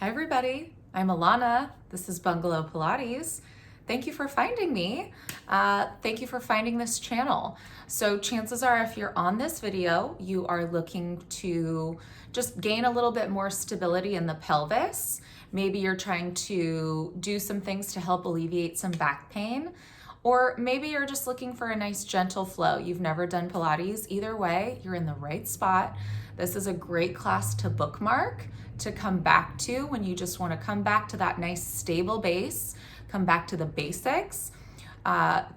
Hi everybody, I'm Alana. This is Bungalow Pilates. Thank you for finding me. Thank you for finding this channel. So chances are if you're on this video, you are looking to just gain a little bit more stability in the pelvis. Maybe you're trying to do some things to help alleviate some back pain. Or maybe you're just looking for a nice gentle flow. You've never done Pilates. Either way, you're in the right spot. This is a great class to bookmark, to come back to when you just want to come back to that nice stable base, come back to the basics.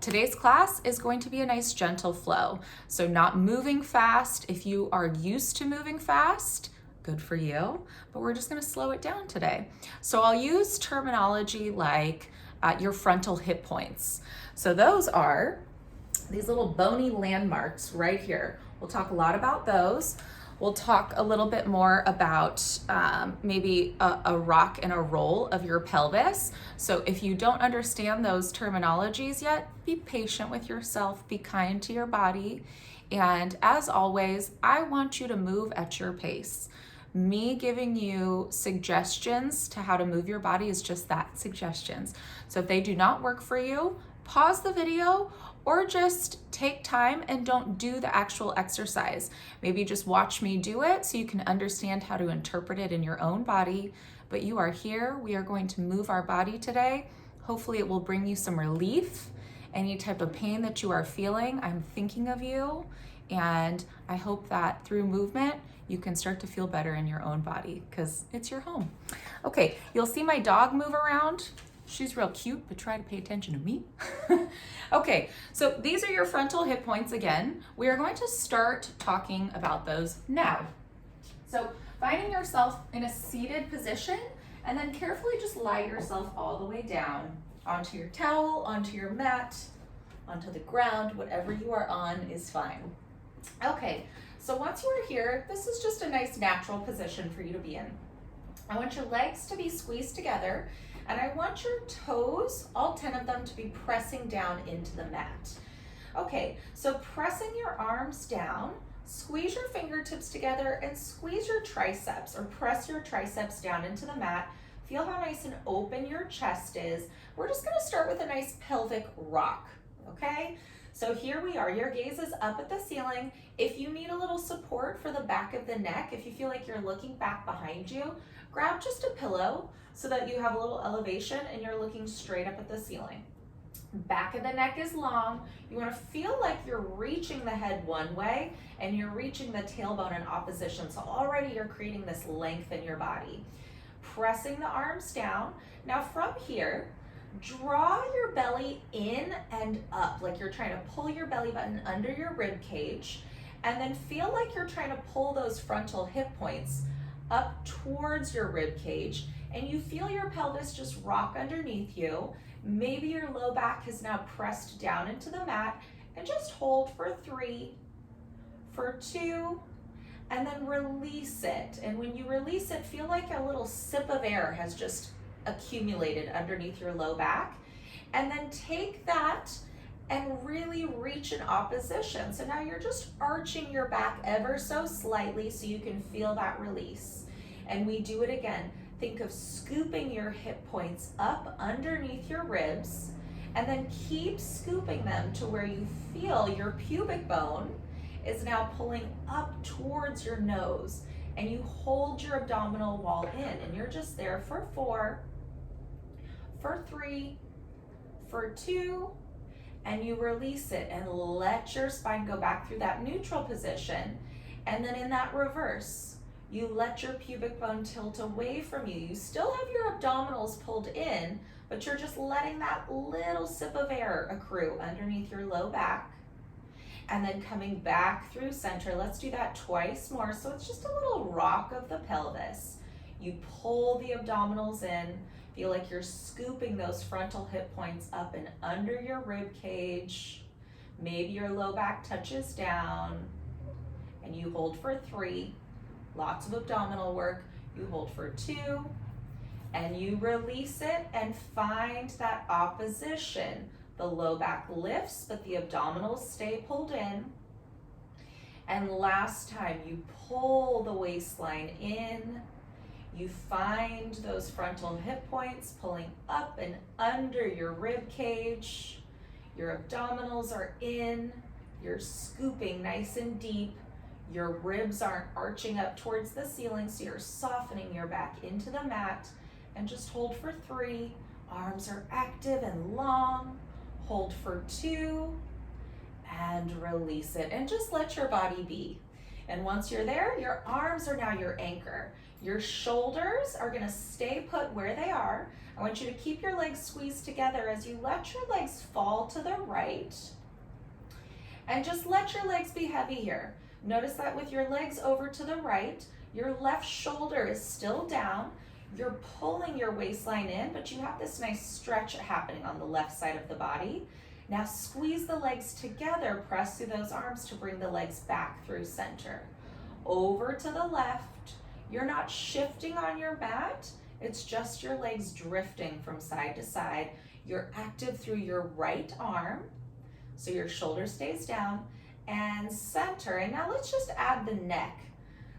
Today's class is going to be a nice gentle flow. So not moving fast. If you are used to moving fast, good for you, but we're just going to slow it down today. So I'll use terminology like your frontal hip points. So those are these little bony landmarks right here. We'll talk a lot about those. We'll talk a little bit more about maybe a rock and a roll of your pelvis. So if you don't understand those terminologies yet, be patient with yourself, be kind to your body. And as always, I want you to move at your pace. Me giving you suggestions to how to move your body is just that, suggestions. So if they do not work for you, pause the video or just take time and don't do the actual exercise. Maybe just watch me do it so you can understand how to interpret it in your own body. But you are here. We are going to move our body today. Hopefully it will bring you some relief. Any type of pain that you are feeling, I'm thinking of you. And I hope that through movement, you can start to feel better in your own body because it's your home. Okay, you'll see my dog move around. She's real cute, but try to pay attention to me. Okay, so these are your frontal hip points again. We are going to start talking about those now. So finding yourself in a seated position and then carefully just lie yourself all the way down onto your towel, onto your mat, onto the ground, whatever you are on is fine. Okay, so once you are here, this is just a nice natural position for you to be in. I want your legs to be squeezed together and I want your toes, all 10 of them, to be pressing down into the mat. Okay, so pressing your arms down, squeeze your fingertips together and squeeze your triceps or press your triceps down into the mat. Feel how nice and open your chest is. We're just gonna start with a nice pelvic rock, okay? So here we are, your gaze is up at the ceiling. If you need a little support for the back of the neck, if you feel like you're looking back behind you, grab just a pillow so that you have a little elevation and you're looking straight up at the ceiling. Back of the neck is long. You want to feel like you're reaching the head one way and you're reaching the tailbone in opposition. So already you're creating this length in your body. Pressing the arms down. Now from here, draw your belly in and up, like you're trying to pull your belly button under your rib cage, and then feel like you're trying to pull those frontal hip points up towards your rib cage, and you feel your pelvis just rock underneath you. Maybe your low back is now pressed down into the mat, and just hold for 3, for 2, and then release it. And when you release it, feel like a little sip of air has just accumulated underneath your low back, and then take that and really reach in opposition. So now you're just arching your back ever so slightly so you can feel that release. And we do it again. Think of scooping your hip points up underneath your ribs and then keep scooping them to where you feel your pubic bone is now pulling up towards your nose, and you hold your abdominal wall in, and you're just there for 4, for 3, for 2, and you release it and let your spine go back through that neutral position. And then in that reverse, you let your pubic bone tilt away from you. You still have your abdominals pulled in, but you're just letting that little sip of air accrue underneath your low back. And then coming back through center. Let's do that twice more. So it's just a little rock of the pelvis. You pull the abdominals in. Feel like you're scooping those frontal hip points up and under your rib cage. Maybe your low back touches down. And you hold for 3. Lots of abdominal work. You hold for 2. And you release it and find that opposition. The low back lifts, but the abdominals stay pulled in. And last time, you pull the waistline in, You find those frontal hip points pulling up and under your rib cage. Your abdominals are in. You're scooping nice and deep. Your ribs aren't arching up towards the ceiling, so you're softening your back into the mat. And just hold for 3. Arms are active and long. Hold for 2. And release it. And just let your body be. And once you're there, your arms are now your anchor. Your shoulders are going to stay put where they are. I want you to keep your legs squeezed together as you let your legs fall to the right. And just let your legs be heavy here. Notice that with your legs over to the right, your left shoulder is still down. You're pulling your waistline in, but you have this nice stretch happening on the left side of the body. Now squeeze the legs together, press through those arms to bring the legs back through center. Over to the left. You're not shifting on your mat. It's just your legs drifting from side to side. You're active through your right arm, so your shoulder stays down, and center. And now let's just add the neck.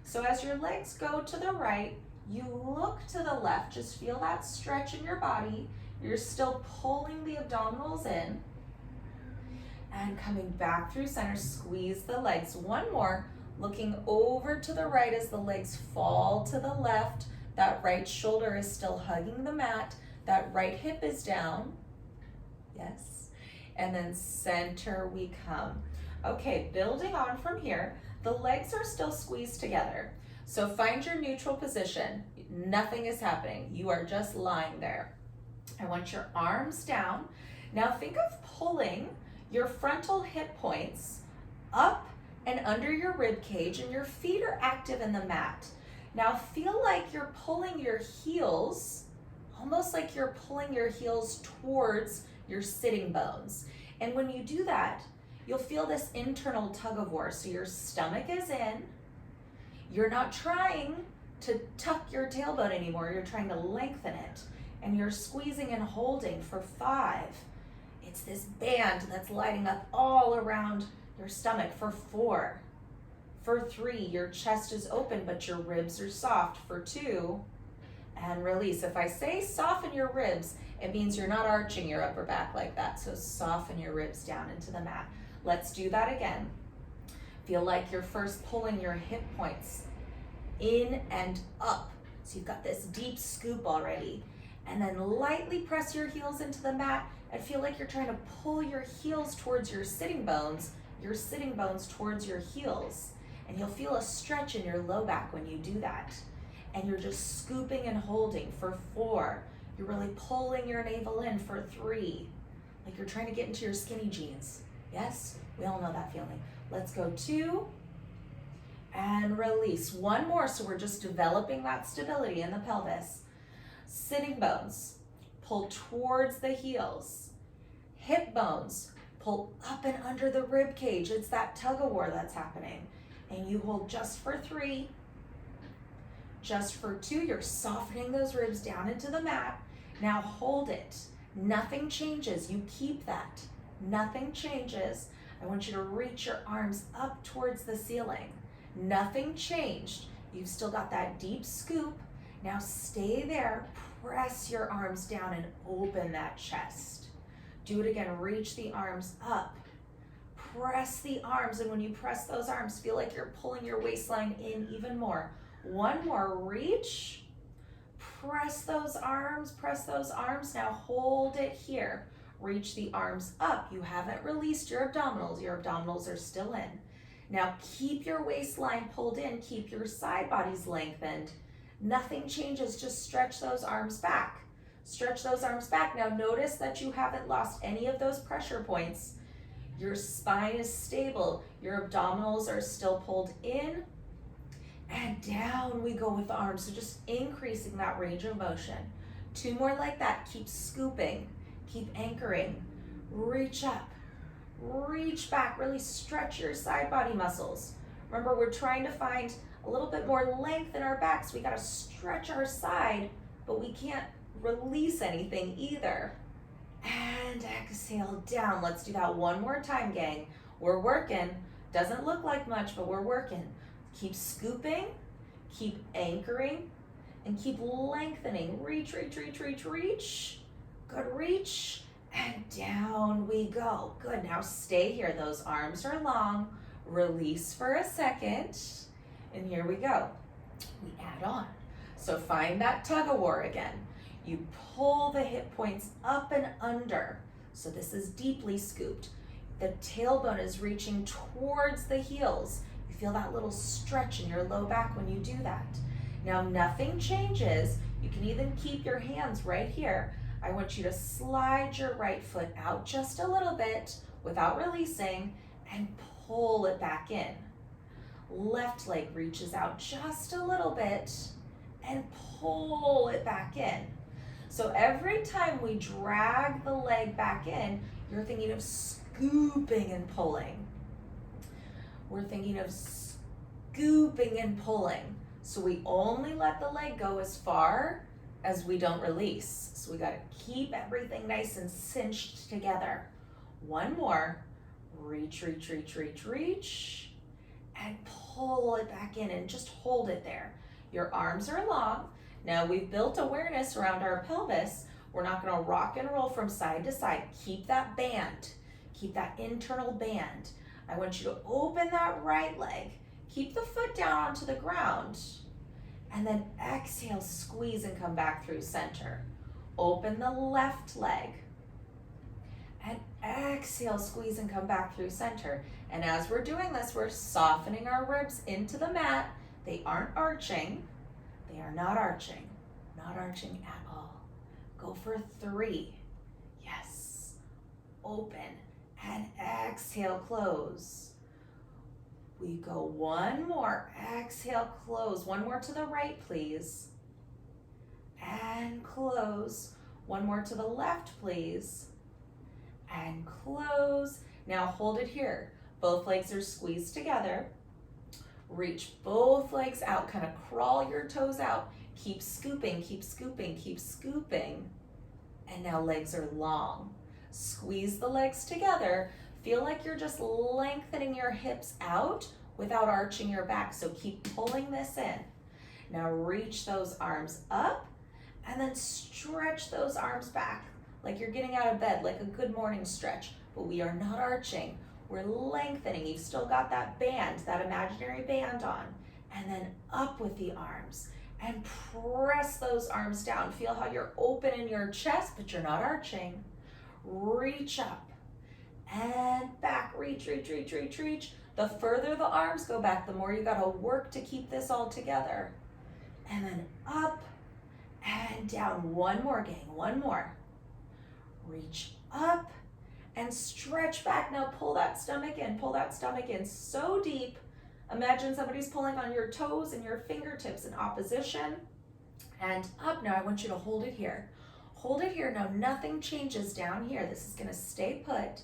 So as your legs go to the right, you look to the left. Just feel that stretch in your body. You're still pulling the abdominals in. And coming back through center, squeeze the legs. One more, looking over to the right as the legs fall to the left. That right shoulder is still hugging the mat. That right hip is down. Yes. And then center we come. Okay, building on from here, the legs are still squeezed together. So find your neutral position. Nothing is happening. You are just lying there. I want your arms down. Now think of pulling your frontal hip points up and under your rib cage, and your feet are active in the mat. Now feel like you're pulling your heels, almost like you're pulling your heels towards your sitting bones. And when you do that, you'll feel this internal tug of war. So your stomach is in. You're not trying to tuck your tailbone anymore. You're trying to lengthen it. And you're squeezing and holding for 5. It's this band that's lighting up all around your stomach for 4. For 3, your chest is open, but your ribs are soft. For 2, and release. If I say soften your ribs, it means you're not arching your upper back like that. So soften your ribs down into the mat. Let's do that again. Feel like you're first pulling your hip points in and up. So you've got this deep scoop already. And then lightly press your heels into the mat and feel like you're trying to pull your heels towards your sitting bones towards your heels. And you'll feel a stretch in your low back when you do that. And you're just scooping and holding for 4. You're really pulling your navel in for 3. Like you're trying to get into your skinny jeans. Yes, we all know that feeling. Let's go 2 and release. 1 more, so we're just developing that stability in the pelvis. Sitting bones, pull towards the heels. Hip bones, pull up and under the rib cage. It's that tug of war that's happening. And you hold just for 3. Just for 2, you're softening those ribs down into the mat. Now hold it. Nothing changes. You keep that. Nothing changes. I want you to reach your arms up towards the ceiling. Nothing changed. You've still got that deep scoop. Now stay there. Press your arms down and open that chest. Do it again. Reach the arms up. Press the arms, and when you press those arms, feel like you're pulling your waistline in even more. 1 more, reach. Press those arms, Now hold it here. Reach the arms up. You haven't released your abdominals are still in. Now keep your waistline pulled in, keep your side bodies lengthened. Nothing changes, just stretch those arms back. Stretch those arms back. Now notice that you haven't lost any of those pressure points. Your spine is stable. Your abdominals are still pulled in. And down we go with the arms. So just increasing that range of motion. 2 more like that. Keep scooping. Keep anchoring. Reach up. Reach back. Really stretch your side body muscles. Remember, we're trying to find a little bit more length in our backs. We got to stretch our side, but we can't release anything either. And exhale down. Let's do that 1 more time, gang. We're working. Doesn't look like much, but we're working. Keep scooping, keep anchoring, and keep lengthening. Reach, reach, reach, reach, reach. Good, reach, and down we go. Good, now stay here. Those arms are long. Release for a second, and here we go. We add on. So find that tug of war again. You pull the hip points up and under. So this is deeply scooped. The tailbone is reaching towards the heels. You feel that little stretch in your low back when you do that. Now nothing changes. You can even keep your hands right here. I want you to slide your right foot out just a little bit without releasing and pull it back in. Left leg reaches out just a little bit and pull it back in. So every time we drag the leg back in, you're thinking of scooping and pulling. We're thinking of scooping and pulling. So we only let the leg go as far as we don't release. So we gotta keep everything nice and cinched together. One more, reach, reach, reach, reach, reach, and pull it back in and just hold it there. Your arms are long. Now we've built awareness around our pelvis. We're not gonna rock and roll from side to side. Keep that band, keep that internal band. I want you to open that right leg. Keep the foot down onto the ground. And then exhale, squeeze and come back through center. Open the left leg. And exhale, squeeze and come back through center. And as we're doing this, we're softening our ribs into the mat. They aren't arching. They are not arching. Not arching at all. Go for 3. Yes. Open and exhale, close. We go one more, exhale, close. One more to the right, please. And close. One more to the left, please. And close. Now hold it here. Both legs are squeezed together. Reach both legs out, kind of crawl your toes out. Keep scooping, keep scooping, keep scooping. And now legs are long. Squeeze the legs together. Feel like you're just lengthening your hips out without arching your back. So keep pulling this in. Now reach those arms up and then stretch those arms back like you're getting out of bed, like a good morning stretch. But we are not arching. We're lengthening. You've still got that band, that imaginary band on. And then up with the arms and press those arms down. Feel how you're open in your chest, but you're not arching. Reach up and back, reach, reach, reach, reach, reach. The further the arms go back, the more you gotta work to keep this all together. And then up and down. One more, gang, one more. Reach up and stretch back. Now pull that stomach in so deep. Imagine somebody's pulling on your toes and your fingertips in opposition. And up. Now I want you to hold it here. Hold it here. Now nothing changes down here. This is gonna stay put.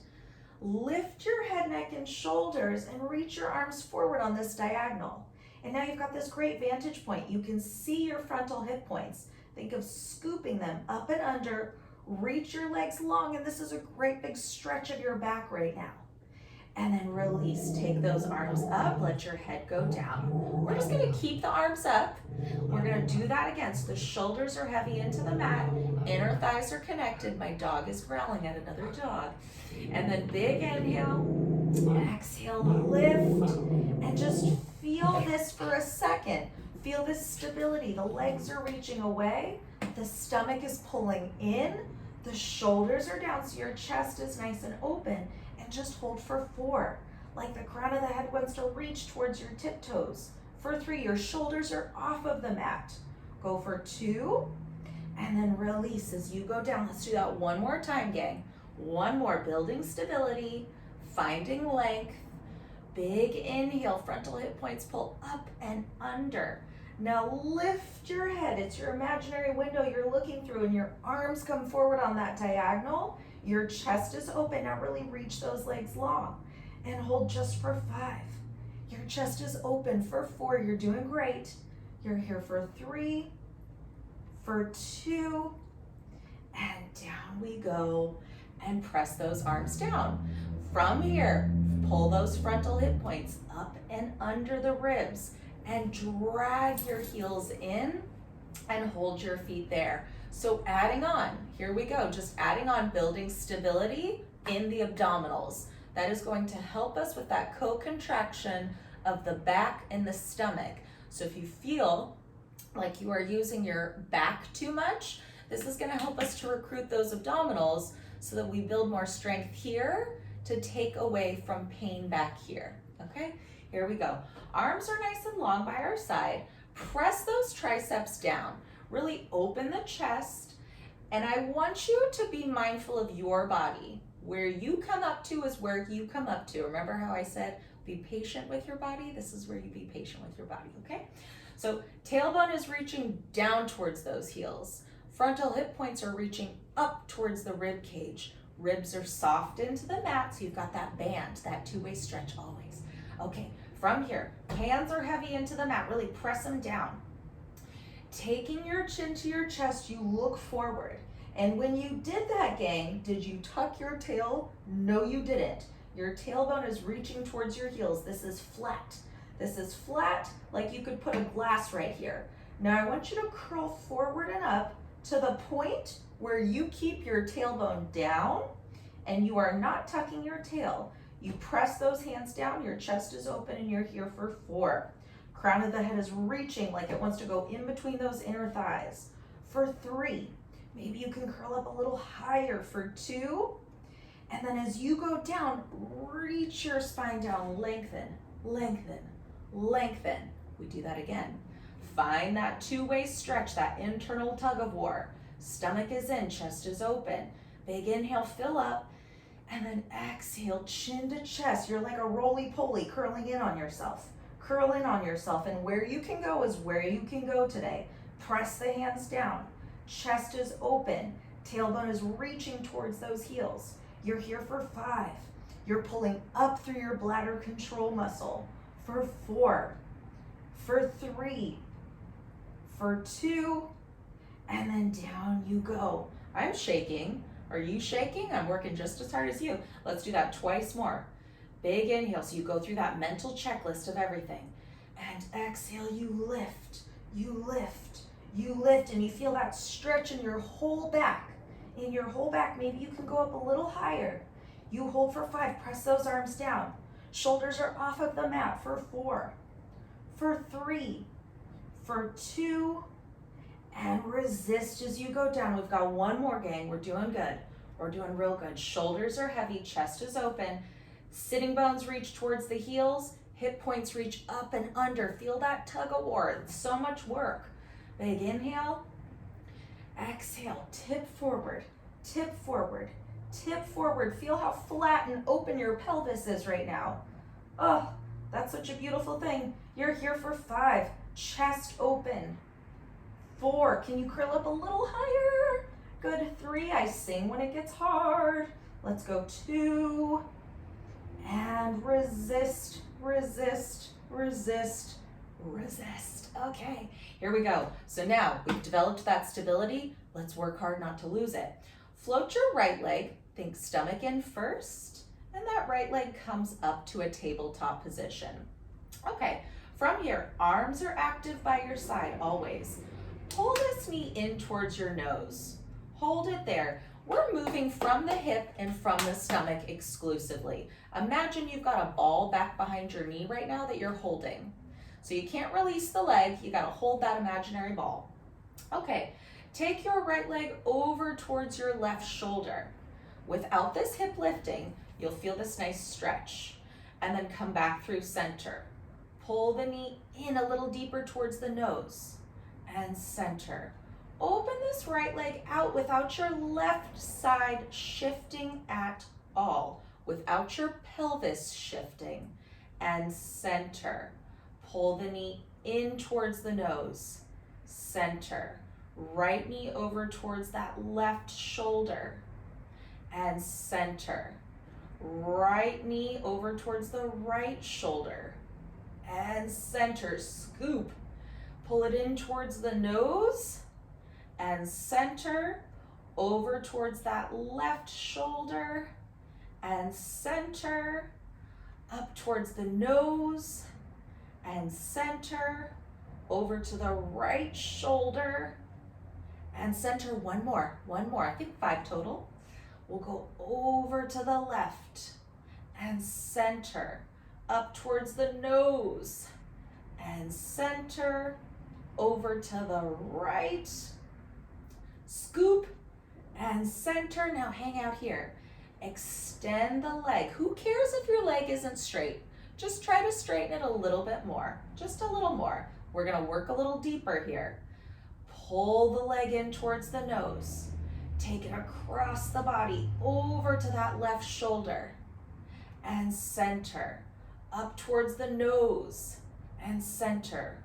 Lift your head, neck, and shoulders and reach your arms forward on this diagonal. And now you've got this great vantage point. You can see your frontal hip points. Think of scooping them up and under. Reach your legs long, and this is a great big stretch of your back right now. And then release. Take those arms up. Let your head go down. We're just gonna keep the arms up. We're gonna do that again. So the shoulders are heavy into the mat. Inner thighs are connected. My dog is growling at another dog. And then big inhale. Exhale, lift. And just feel this for a second. Feel this stability. The legs are reaching away. The stomach is pulling in. The shoulders are down so your chest is nice and open. And just hold for 4. Like the crown of the head wants to reach towards your tiptoes. For 3, your shoulders are off of the mat. Go for 2, and then release as you go down. Let's do that one more time, gang. One more, building stability, finding length. Big inhale, frontal hip points pull up and under. Now lift your head. It's your imaginary window you're looking through, and your arms come forward on that diagonal. Your chest is open. Now really reach those legs long and hold just for 5. Your chest is open for 4. You're doing great. You're here for 3, for 2, and down we go. And press those arms down. From here, pull those frontal hip points up and under the ribs and drag your heels in and hold your feet there. So adding on, here we go, just adding on, building stability in the abdominals. That is going to help us with that co-contraction of the back and the stomach. So if you feel like you are using your back too much, this is going to help us to recruit those abdominals so that we build more strength here to take away from pain back here. Okay, here we go. Arms are nice and long by our side. Press those triceps down. Really open the chest. And I want you to be mindful of your body. Where you come up to is where you come up to. Remember how I said, be patient with your body? This is where you be patient with your body, okay? So tailbone is reaching down towards those heels. Frontal hip points are reaching up towards the rib cage. Ribs are soft into the mat, so you've got that band, that two-way stretch always. Okay, from here, hands are heavy into the mat. Really press them down. Taking your chin to your chest, you look forward. And when you did that, gang, did you tuck your tail? No, you didn't. Your tailbone is reaching towards your heels. This is flat. This is flat, like you could put a glass right here. Now I want you to curl forward and up to the point where you keep your tailbone down and you are not tucking your tail. You press those hands down, your chest is open, and you're here for 4. Crown of the head is reaching like it wants to go in between those inner thighs. For 3, maybe you can curl up a little higher. For 2, and then as you go down, reach your spine down, lengthen, lengthen, lengthen. We do that again. Find that two-way stretch, that internal tug of war. Stomach is in, chest is open. Big inhale, fill up, and then exhale, chin to chest. You're like a roly-poly, curling in on yourself. Curl in on yourself, and where you can go is where you can go today. Press the hands down. Chest is open. Tailbone is reaching towards those heels. You're here for 5. You're pulling up through your bladder control muscle. For 4. For 3. For 2. And then down you go. I'm shaking. Are you shaking? I'm working just as hard as you. Let's do that twice more. Big inhale, so you go through that mental checklist of everything. And exhale, you lift, you lift, you lift, and you feel that stretch in your whole back. In your whole back, maybe you can go up a little higher. You hold for 5, press those arms down. Shoulders are off of the mat for 4, for 3, for 2, and resist as you go down. We've got one more, gang. We're doing good. We're doing real good. Shoulders are heavy, chest is open. Sitting bones reach towards the heels, hip points reach up and under. Feel that tug of war. It's so much work. Big inhale. Exhale, tip forward, tip forward, tip forward. Feel how flat and open your pelvis is right now. Oh, that's such a beautiful thing. You're here for 5, chest open. 4, can you curl up a little higher? Good. 3, I sing when it gets hard. Let's go 2, and resist, resist, resist, resist. Okay, here we go. So now we've developed that stability. Let's work hard not to lose it. Float your right leg, think stomach in first, and that right leg comes up to a tabletop position. Okay, from here, arms are active by your side always. Pull this knee in towards your nose. Hold it there. We're moving from the hip and from the stomach exclusively. Imagine you've got a ball back behind your knee right now that you're holding. So you can't release the leg, you gotta hold that imaginary ball. Okay, take your right leg over towards your left shoulder. Without this hip lifting, you'll feel this nice stretch. And then come back through center. Pull the knee in a little deeper towards the nose. And center. Open this right leg out without your left side shifting at all. Without your pelvis shifting. And center. Pull the knee in towards the nose. Center. Right knee over towards that left shoulder. And center. Right knee over towards the right shoulder. And center. Scoop. Pull it in towards the nose. And center. Over towards that left shoulder. And center. Up towards the nose. And center. over to the right shoulder, and center. One more, I think 5 total. We'll go over to the left and center, up towards the nose, and center, over to the right, scoop, and center. Now hang out here. Extend the leg. Who cares if your leg isn't straight? Just try to straighten it a little bit more, just a little more. We're gonna work a little deeper here. Pull the leg in towards the nose. Take it across the body, over to that left shoulder, and center, up towards the nose, and center.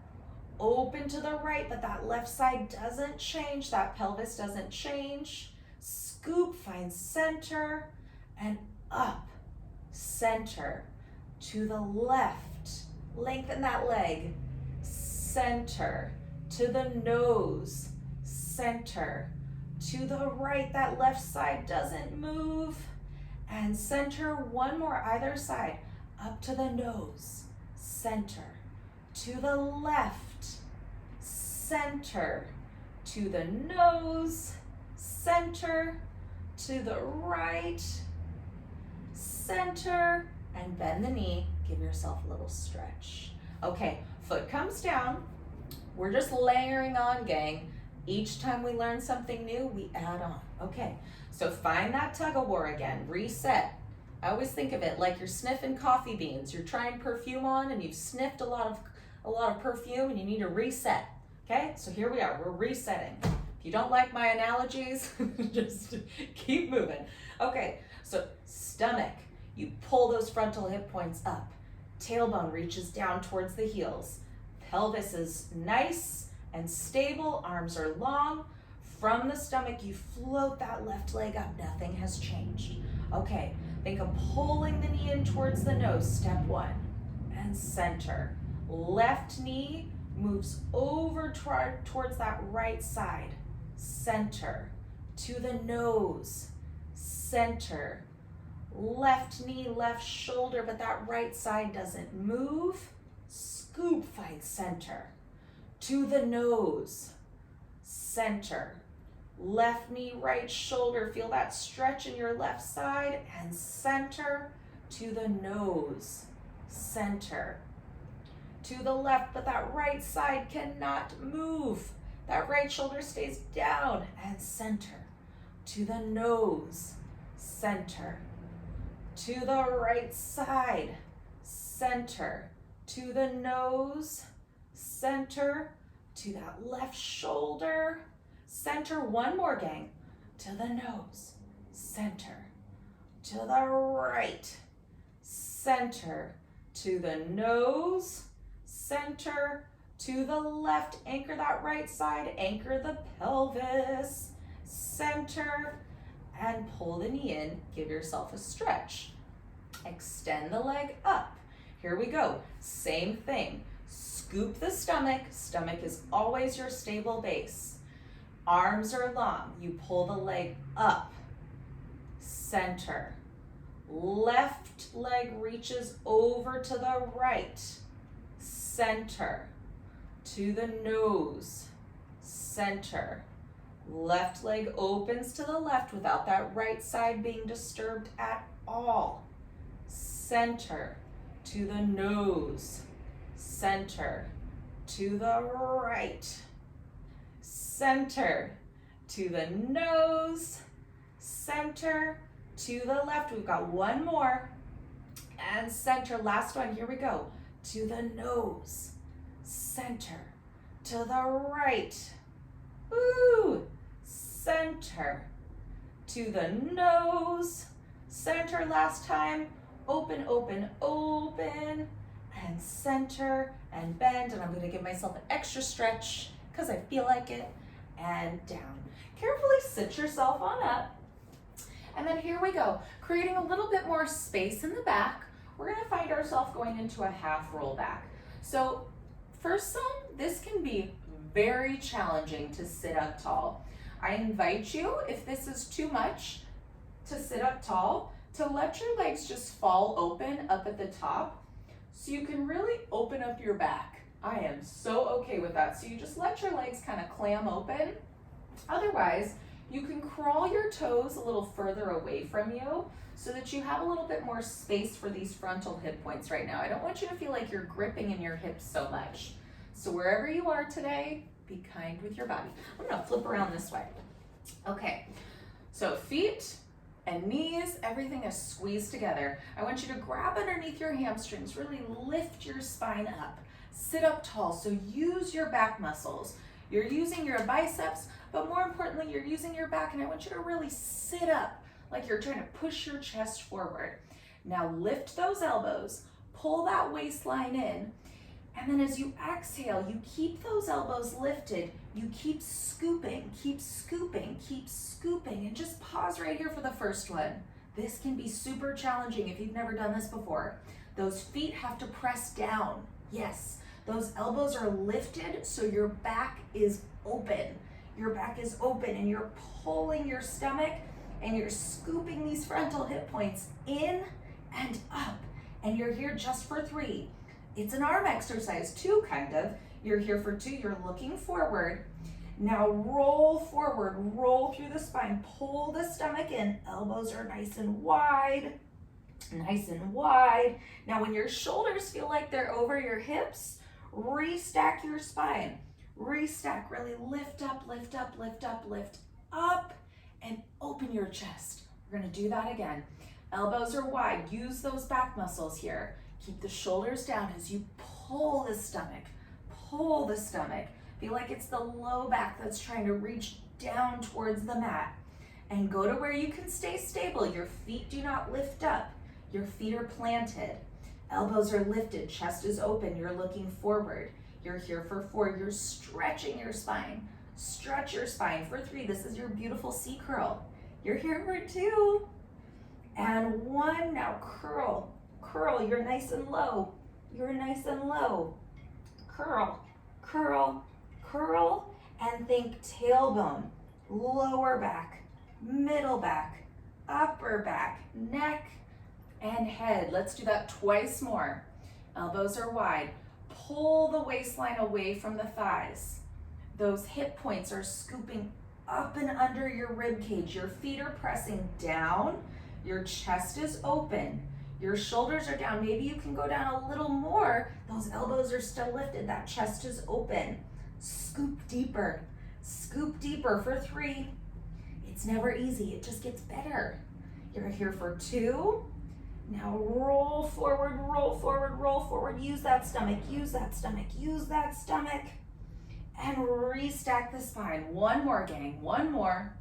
Open to the right, but that left side doesn't change, that pelvis doesn't change. Scoop, find center, and up, center, to the left. Lengthen that leg, center, to the nose, center, to the right, that left side doesn't move, and center. One more either side, up to the nose, center, to the left, center, to the nose, center, to the right, center, and bend the knee. Give yourself a little stretch. Okay, foot comes down. We're just layering on, gang. Each time we learn something new, we add on. Okay, so find that tug of war again. Reset. I always think of it like you're sniffing coffee beans. You're trying perfume on and you've sniffed a lot of perfume and you need to reset. Okay, so here we are. We're resetting. If you don't like my analogies, just keep moving. Okay, so stomach. You pull those frontal hip points up. Tailbone reaches down towards the heels. Pelvis is nice and stable. Arms are long. From the stomach, you float that left leg up. Nothing has changed. Okay, think of pulling the knee in towards the nose. Step 1. And center. Left knee moves over towards that right side. Center. To the nose. Center. Left knee, left shoulder, but that right side doesn't move. Scoop, find center. To the nose, center. Left knee, right shoulder, feel that stretch in your left side, and center. To the nose, center. To the left, but that right side cannot move. That right shoulder stays down, and center. To the nose, center. To the right side, center, to the nose, center, to that left shoulder, center. One more, gang. To the nose, center, to the right, center, to the nose, center, to the left. Anchor that right side, anchor the pelvis, center, and pull the knee in. Give yourself a stretch. Extend the leg up. Here we go. Same thing. Scoop the stomach. Stomach is always your stable base. Arms are long. You pull the leg up. Center. Left leg reaches over to the right. Center. To the nose. Center. Left leg opens to the left without that right side being disturbed at all. Center, to the nose, center, to the right, center, to the nose, center, to the left. We've got one more, and center. Last one, here we go. To the nose, center, to the right, ooh, center, to the nose, center. Last time, open, open, open, and center, and bend, and I'm gonna give myself an extra stretch because I feel like it, and down. Carefully sit yourself on up, and then here we go, creating a little bit more space in the back. We're gonna find ourselves going into a half roll back. So for some, this can be very challenging to sit up tall. I invite you, if this is too much to sit up tall, to let your legs just fall open up at the top so you can really open up your back. I am so okay with that. So you just let your legs kind of clam open. Otherwise, you can crawl your toes a little further away from you so that you have a little bit more space for these frontal hip points right now. I don't want you to feel like you're gripping in your hips so much. So wherever you are today, be kind with your body. I'm gonna flip around this way. Okay, so feet and knees, everything is squeezed together. I want you to grab underneath your hamstrings, really lift your spine up. Sit up tall, so use your back muscles. You're using your biceps, but more importantly, you're using your back, and I want you to really sit up like you're trying to push your chest forward. Now lift those elbows, pull that waistline in, and then as you exhale, you keep those elbows lifted, you keep scooping, keep scooping, keep scooping, and just pause right here for the first one. This can be super challenging if you've never done this before. Those feet have to press down. Yes, those elbows are lifted so your back is open. Your back is open and you're pulling your stomach and you're scooping these frontal hip points in and up. And you're here just for 3. It's an arm exercise, 2 kind of. You're here for 2, you're looking forward. Now roll forward, roll through the spine, pull the stomach in, elbows are nice and wide, nice and wide. Now when your shoulders feel like they're over your hips, restack your spine. Restack, really lift up, lift up, lift up, lift up, and open your chest. We're gonna do that again. Elbows are wide, use those back muscles here. Keep the shoulders down as you pull the stomach, pull the stomach. Feel like it's the low back that's trying to reach down towards the mat. And go to where you can stay stable. Your feet do not lift up. Your feet are planted. Elbows are lifted, chest is open, you're looking forward. You're here for 4, you're stretching your spine. Stretch your spine for 3. This is your beautiful C curl. You're here for 2. And 1, now curl. Curl, you're nice and low. You're nice and low. Curl, curl, curl, and think tailbone, lower back, middle back, upper back, neck, and head. Let's do that twice more. Elbows are wide. Pull the waistline away from the thighs. Those hip points are scooping up and under your rib cage. Your feet are pressing down. Your chest is open. Your shoulders are down. Maybe you can go down a little more. Those elbows are still lifted. That chest is open. Scoop deeper. Scoop deeper for 3. It's never easy. It just gets better. You're here for 2. Now roll forward, roll forward, roll forward. Use that stomach, use that stomach, use that stomach. And restack the spine. 1 more, gang, 1 more.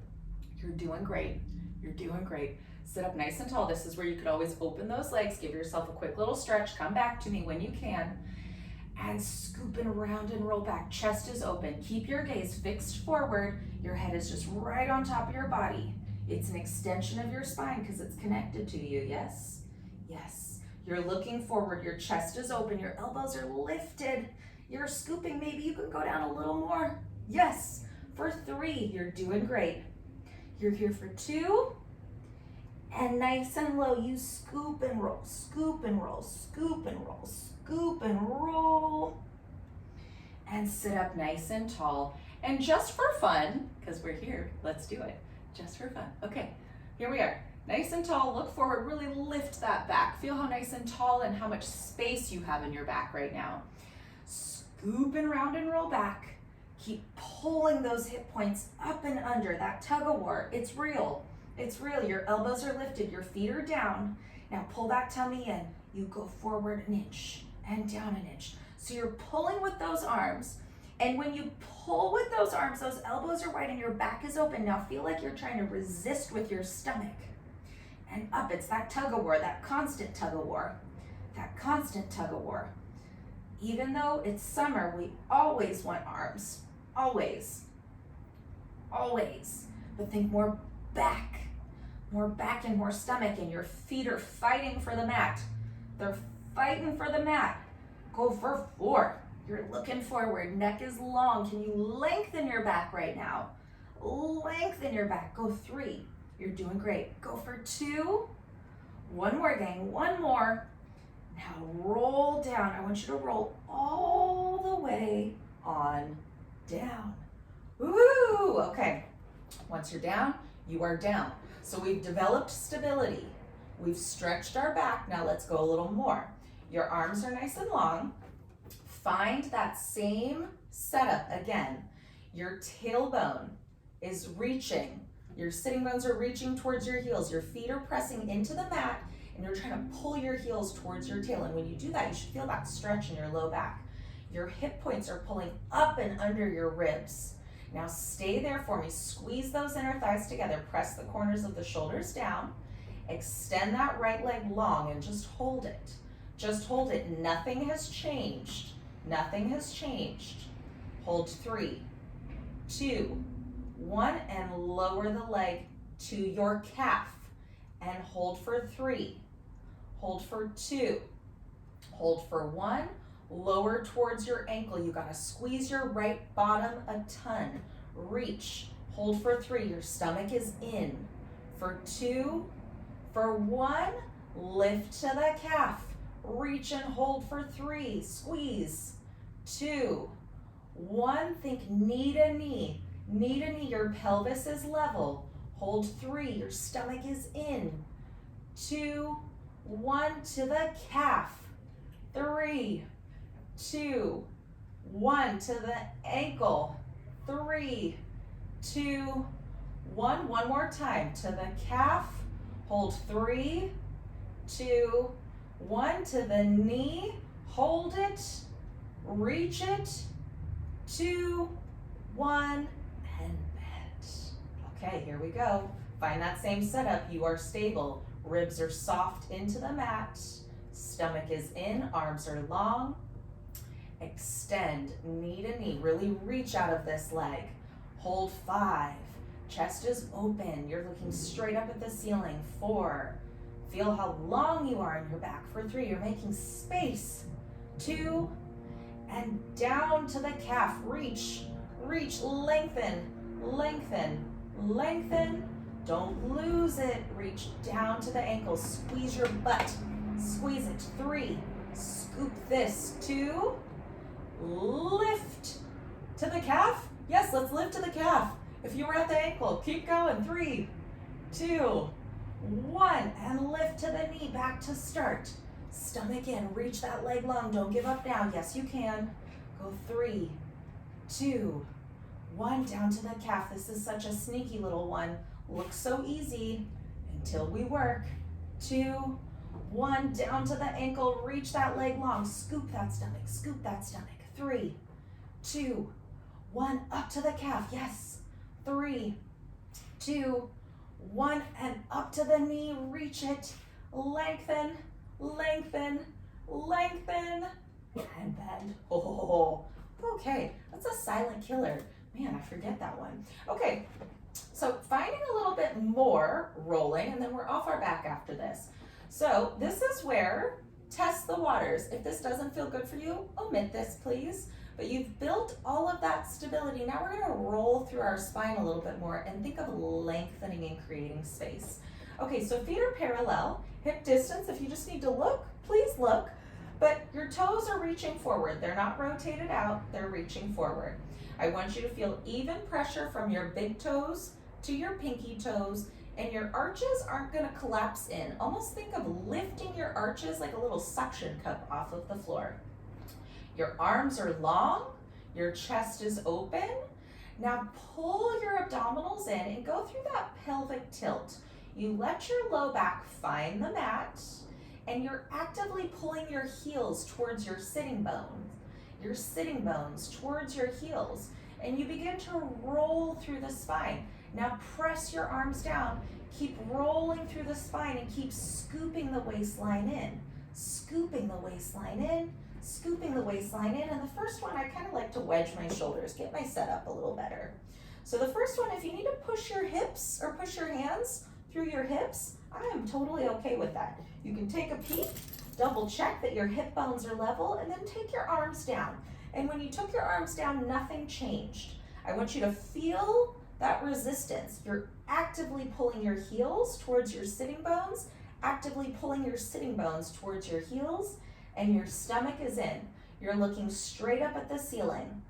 You're doing great. You're doing great. Sit up nice and tall. This is where you could always open those legs, give yourself a quick little stretch, come back to me when you can, and scoop and around and roll back. Chest is open. Keep your gaze fixed forward. Your head is just right on top of your body. It's an extension of your spine because it's connected to you, yes? Yes. You're looking forward. Your chest is open. Your elbows are lifted. You're scooping. Maybe you can go down a little more. Yes. For 3, you're doing great. You're here for 2. And nice and low, you scoop and roll, scoop and roll, scoop and roll, scoop and roll. And sit up nice and tall. And just for fun, because we're here, let's do it. Just for fun. Okay, here we are. Nice and tall, look forward, really lift that back. Feel how nice and tall and how much space you have in your back right now. Scoop and round and roll back. Keep pulling those hip points up and under, that tug of war. It's real. It's real. Your elbows are lifted, your feet are down. Now pull that tummy in. You go forward an inch and down an inch. So you're pulling with those arms. And when you pull with those arms, those elbows are wide and your back is open. Now feel like you're trying to resist with your stomach. And up, it's that tug of war, that constant tug of war. That constant tug of war. Even though it's summer, we always want arms. Always. Always. But think more back and more stomach, and your feet are fighting for the mat. They're fighting for the mat. Go for 4. You're looking forward. Neck is long. Can you lengthen your back right now? Lengthen your back. Go 3. You're doing great. Go for 2. 1 more, gang. 1 more. Now roll down. I want you to roll all the way on down. Woo! Okay, once you're down, you are down. So we've developed stability. We've stretched our back. Now let's go a little more. Your arms are nice and long. Find that same setup again. Your tailbone is reaching. Your sitting bones are reaching towards your heels. Your feet are pressing into the mat, and you're trying to pull your heels towards your tail. And when you do that, you should feel that stretch in your low back. Your hip points are pulling up and under your ribs. Now stay there for me. Squeeze those inner thighs together. Press the corners of the shoulders down. Extend that right leg long and just hold it. Just hold it. Nothing has changed. Nothing has changed. Hold 3, 2, 1, and lower the leg to your calf. And hold for 3. Hold for 2. Hold for 1. Lower towards your ankle. You gotta squeeze your right bottom a ton. Reach. Hold for 3. Your stomach is in. For 2. For 1. Lift to the calf. Reach and hold for 3. Squeeze. 2, 1. Think knee to knee. Knee to knee. Your pelvis is level. Hold 3. Your stomach is in. 2, 1 to the calf. 3, 2, 1 to the ankle. 3, 2, 1. One more time to the calf. Hold 3, 2, 1 to the knee. Hold it. Reach it. 2, 1, and bend. Okay, here we go. Find that same setup. You are stable. Ribs are soft into the mat. Stomach is in. Arms are long. Extend knee to knee. Really reach out of this leg. Hold 5. Chest is open. You're looking straight up at the ceiling. 4. Feel how long you are in your back. For 3, you're making space. 2, and down to the calf. Reach, reach, lengthen, lengthen, lengthen. Don't lose it. Reach down to the ankle. Squeeze your butt. Squeeze it. 3, scoop this. 2, lift to the calf. Yes, let's lift to the calf. If you were at the ankle, keep going. 3, 2, 1, and lift to the knee. Back to start. Stomach in. Reach that leg long. Don't give up now. Yes, you can. Go 3, 2, 1, down to the calf. This is such a sneaky little one. Looks so easy until we work. 2, 1, down to the ankle. Reach that leg long. Scoop that stomach. Scoop that stomach. 3, 2, 1, up to the calf. Yes. 3, 2, 1, and up to the knee. Reach it. Lengthen, lengthen, lengthen, and bend. Oh, okay. That's a silent killer. Man, I forget that one. Okay, so finding a little bit more rolling, and then we're off our back after this. So this is where test the waters. If this doesn't feel good for you, omit this, please. But you've built all of that stability. Now we're gonna roll through our spine a little bit more and think of lengthening and creating space. Okay, so feet are parallel, hip distance. If you just need to look, please look. But your toes are reaching forward. They're not rotated out, they're reaching forward. I want you to feel even pressure from your big toes to your pinky toes, and your arches aren't gonna collapse in. Almost think of lifting your arches like a little suction cup off of the floor. Your arms are long, your chest is open. Now pull your abdominals in and go through that pelvic tilt. You let your low back find the mat, and you're actively pulling your heels towards your sitting bones towards your heels, and you begin to roll through the spine. Now press your arms down, keep rolling through the spine, and keep scooping the waistline in, scooping the waistline in, scooping the waistline in. And the first one, I kind of like to wedge my shoulders, get my set up a little better. So the first one, if you need to push your hips or push your hands through your hips, I am totally okay with that. You can take a peek, double check that your hip bones are level, and then take your arms down. And when you took your arms down, nothing changed. I want you to feel that resistance. You're actively pulling your heels towards your sitting bones, actively pulling your sitting bones towards your heels, and your stomach is in. You're looking straight up at the ceiling.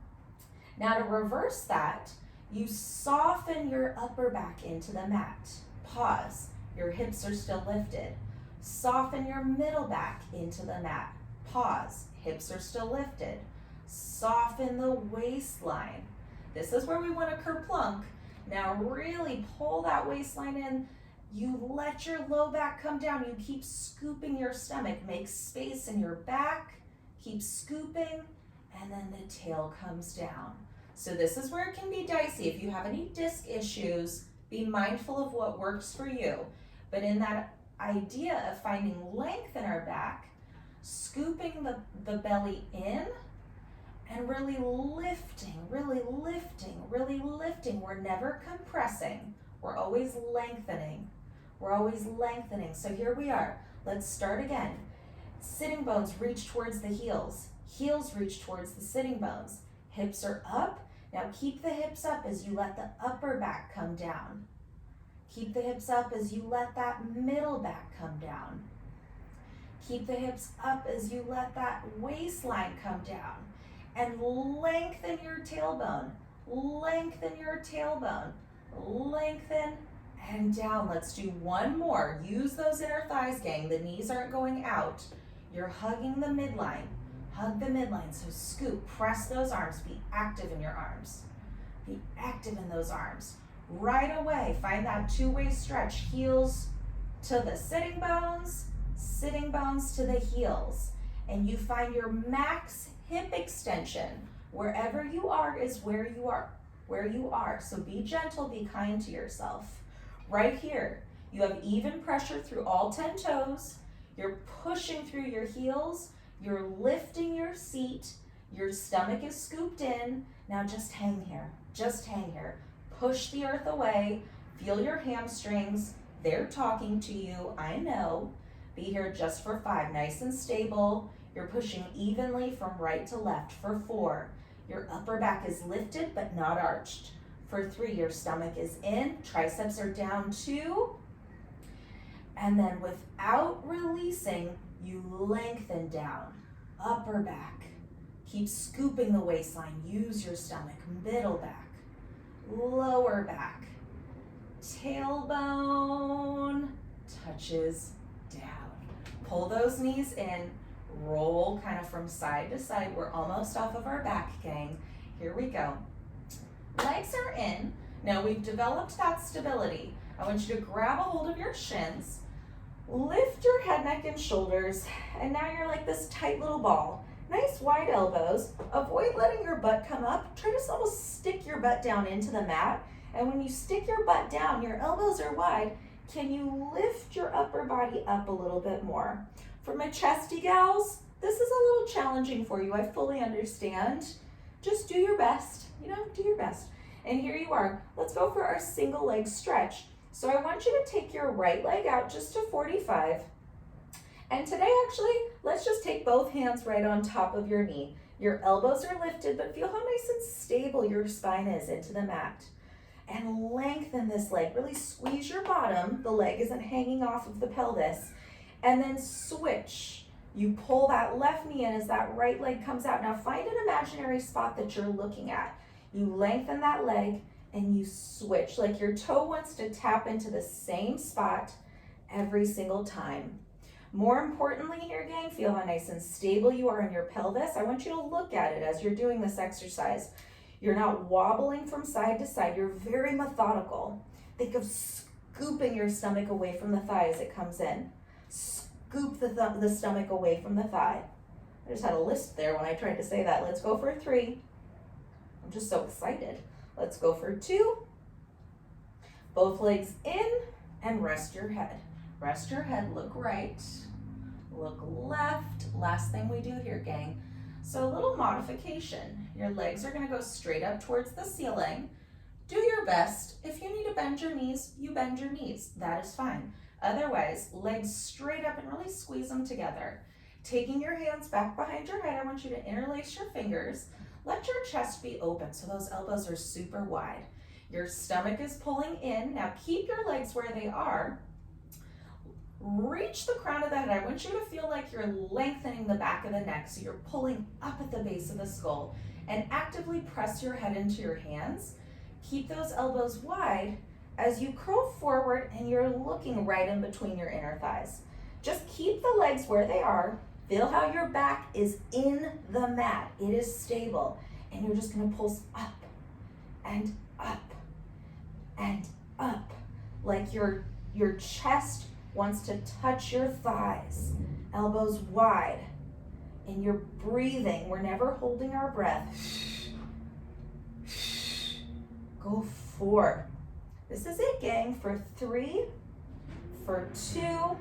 Now to reverse that, you soften your upper back into the mat. Pause. Your hips are still lifted. Soften your middle back into the mat. Pause. Hips are still lifted. Soften the waistline. This is where we want to kerplunk. Now really pull that waistline in. You let your low back come down. You keep scooping your stomach. Make space in your back. Keep scooping, and then the tail comes down. So this is where it can be dicey. If you have any disc issues, be mindful of what works for you. But in that idea of finding length in our back, scooping the belly in, and really lifting, really lifting, really lifting. We're never compressing. We're always lengthening. We're always lengthening. So here we are. Let's start again. Sitting bones reach towards the heels. Heels reach towards the sitting bones. Hips are up. Now keep the hips up as you let the upper back come down. Keep the hips up as you let that middle back come down. Keep the hips up as you let that waistline come down. And lengthen your tailbone. Lengthen your tailbone. Lengthen and down. Let's do one more. Use those inner thighs, gang. The knees aren't going out. You're hugging the midline. Hug the midline. So scoop, press those arms. Be active in your arms. Be active in those arms. Right away, find that two-way stretch. Heels to the sitting bones to the heels. And you find your max hip extension. Wherever you are is where you are. Where you are. So be gentle, be kind to yourself. Right here, you have even pressure through all 10 toes. You're pushing through your heels. You're lifting your seat. Your stomach is scooped in. Now just hang here. Just hang here. Push the earth away. Feel your hamstrings. They're talking to you. I know. Be here just for 5. Nice and stable. You're pushing evenly from right to left. For 4, your upper back is lifted but not arched. For 3, your stomach is in. Triceps are down 2. And then without releasing, you lengthen down. Upper back. Keep scooping the waistline. Use your stomach. Middle back. Lower back. Tailbone touches down. Pull those knees in. Roll kind of from side to side. We're almost off of our back, gang. Here we go. Legs are in. Now we've developed that stability. I want you to grab a hold of your shins. Lift your head, neck, and shoulders, and now you're like this tight little ball. Nice wide elbows. Avoid letting your butt come up. Try to almost stick your butt down into the mat. And when you stick your butt down, your elbows are wide. Can you lift your upper body up a little bit more? For my chesty gals, this is a little challenging for you. I fully understand. Just do your best. Do your best. And here you are. Let's go for our single leg stretch. So I want you to take your right leg out just to 45. And today, actually, let's just take both hands right on top of your knee. Your elbows are lifted, but feel how nice and stable your spine is into the mat. And lengthen this leg. Really squeeze your bottom. The leg isn't hanging off of the pelvis. And then switch. You pull that left knee in as that right leg comes out. Now find an imaginary spot that you're looking at. You lengthen that leg and you switch. Like your toe wants to tap into the same spot every single time. More importantly here, gang, feel how nice and stable you are in your pelvis. I want you to look at it as you're doing this exercise. You're not wobbling from side to side. You're very methodical. Think of scooping your stomach away from the thigh as it comes in. Scoop the stomach away from the thigh. I just had a lisp there when I tried to say that. Let's go for 3. I'm just so excited. Let's go for 2. Both legs in and rest your head. Rest your head, look right, look left. Last thing we do here, gang. So a little modification. Your legs are gonna go straight up towards the ceiling. Do your best. If you need to bend your knees, you bend your knees. That is fine. Otherwise, legs straight up and really squeeze them together. Taking your hands back behind your head, I want you to interlace your fingers. Let your chest be open so those elbows are super wide. Your stomach is pulling in. Now keep your legs where they are. reach the crown of the head. I want you to feel like you're lengthening the back of the neck, so you're pulling up at the base of the skull, and actively press your head into your hands. Keep those elbows wide as you curl forward and you're looking right in between your inner thighs. Just keep the legs where they are. Feel how your back is in the mat. It is stable. And you're just gonna pulse up and up and up, like your chest wants to touch your thighs. Elbows wide. And you're breathing. We're never holding our breath. Go 4. This is it, gang, for 3, for 2,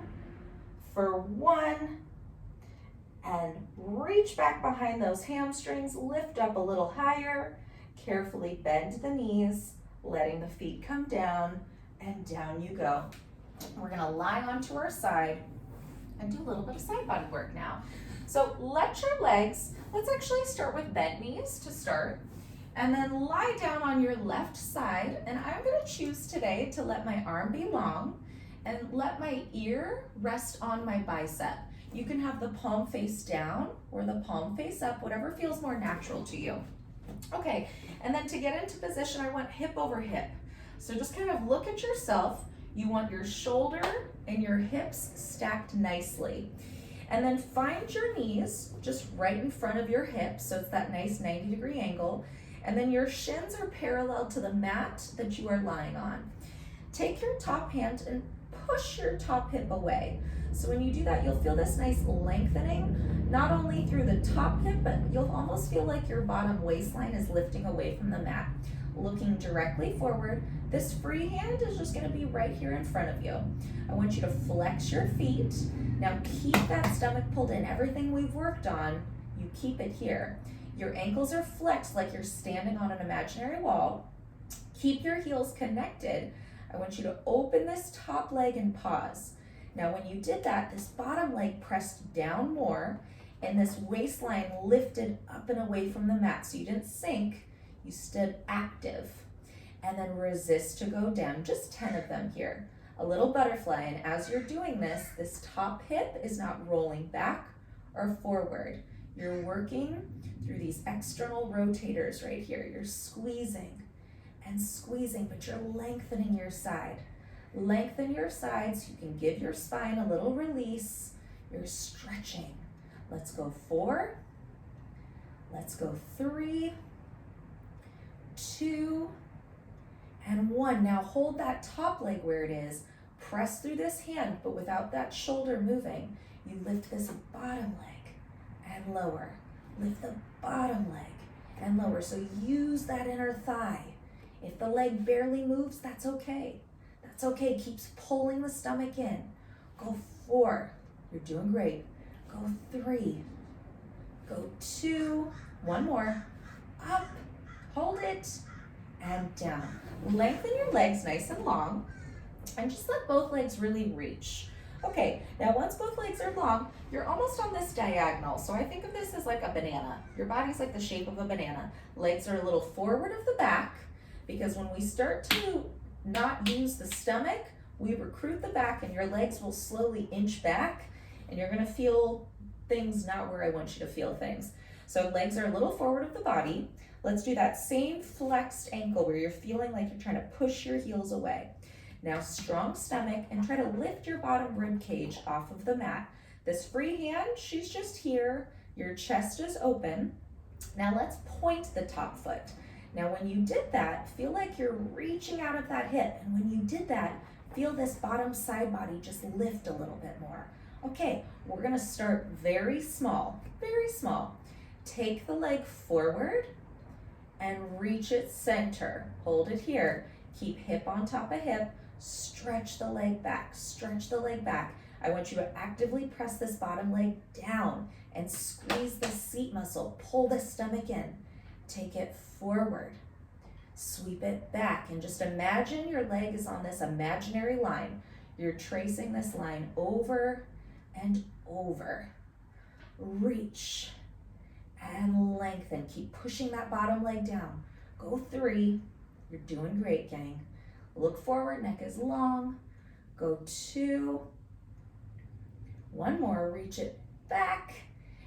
for 1, and reach back behind those hamstrings, lift up a little higher, carefully bend the knees, letting the feet come down, and down you go. We're gonna lie onto our side and do a little bit of side body work now. So let your legs, let's actually start with bent knees to start, and then lie down on your left side, and I'm gonna choose today to let my arm be long and let my ear rest on my bicep. You can have the palm face down or the palm face up, whatever feels more natural to you. Okay, and then to get into position, I want hip over hip. So just kind of look at yourself. You want your shoulder and your hips stacked nicely. And then find your knees just right in front of your hips, so it's that nice 90-degree angle. And then your shins are parallel to the mat that you are lying on. Take your top hand and push your top hip away. So when you do that, you'll feel this nice lengthening, not only through the top hip, but you'll almost feel like your bottom waistline is lifting away from the mat. Looking directly forward, this free hand is just gonna be right here in front of you. I want you to flex your feet. Now keep that stomach pulled in. Everything we've worked on, you keep it here. Your ankles are flexed like you're standing on an imaginary wall. Keep your heels connected. I want you to open this top leg and pause. Now when you did that, this bottom leg pressed down more and this waistline lifted up and away from the mat. So you didn't sink, you stood active. And then resist to go down, just 10 of them here. A little butterfly, and as you're doing this, this top hip is not rolling back or forward. You're working through these external rotators right here. You're squeezing and squeezing, but you're lengthening your side. Lengthen your side so you can give your spine a little release. You're stretching. Let's go 4. Let's go 3, 2, and 1. Now hold that top leg where it is. Press through this hand, but without that shoulder moving. You lift this bottom leg and lower. Lift the bottom leg and lower. So use that inner thigh. If the leg barely moves, that's okay. That's okay. Keeps pulling the stomach in. Go 4. You're doing great. Go 3. Go 2. 1 more. Up. Hold it. And down. Lengthen your legs nice and long. And just let both legs really reach. Okay, now once both legs are long, you're almost on this diagonal. So I think of this as like a banana. Your body's like the shape of a banana. Legs are a little forward of the back, because when we start to not use the stomach, we recruit the back and your legs will slowly inch back and you're gonna feel things not where I want you to feel things. So legs are a little forward of the body. Let's do that same flexed ankle where you're feeling like you're trying to push your heels away. Now strong stomach, and try to lift your bottom rib cage off of the mat. This free hand, she's just here. Your chest is open. Now let's point the top foot. Now when you did that, feel like you're reaching out of that hip. And when you did that, feel this bottom side body just lift a little bit more. Okay, we're gonna start very small, very small. Take the leg forward and reach it center. Hold it here. Keep hip on top of hip. Stretch the leg back, stretch the leg back. I want you to actively press this bottom leg down and squeeze the seat muscle. Pull the stomach in. Take it forward. Sweep it back, and just imagine your leg is on this imaginary line. You're tracing this line over and over. Reach and lengthen. Keep pushing that bottom leg down. Go 3. You're doing great, gang. Look forward, neck is long. Go 2, One more, reach it back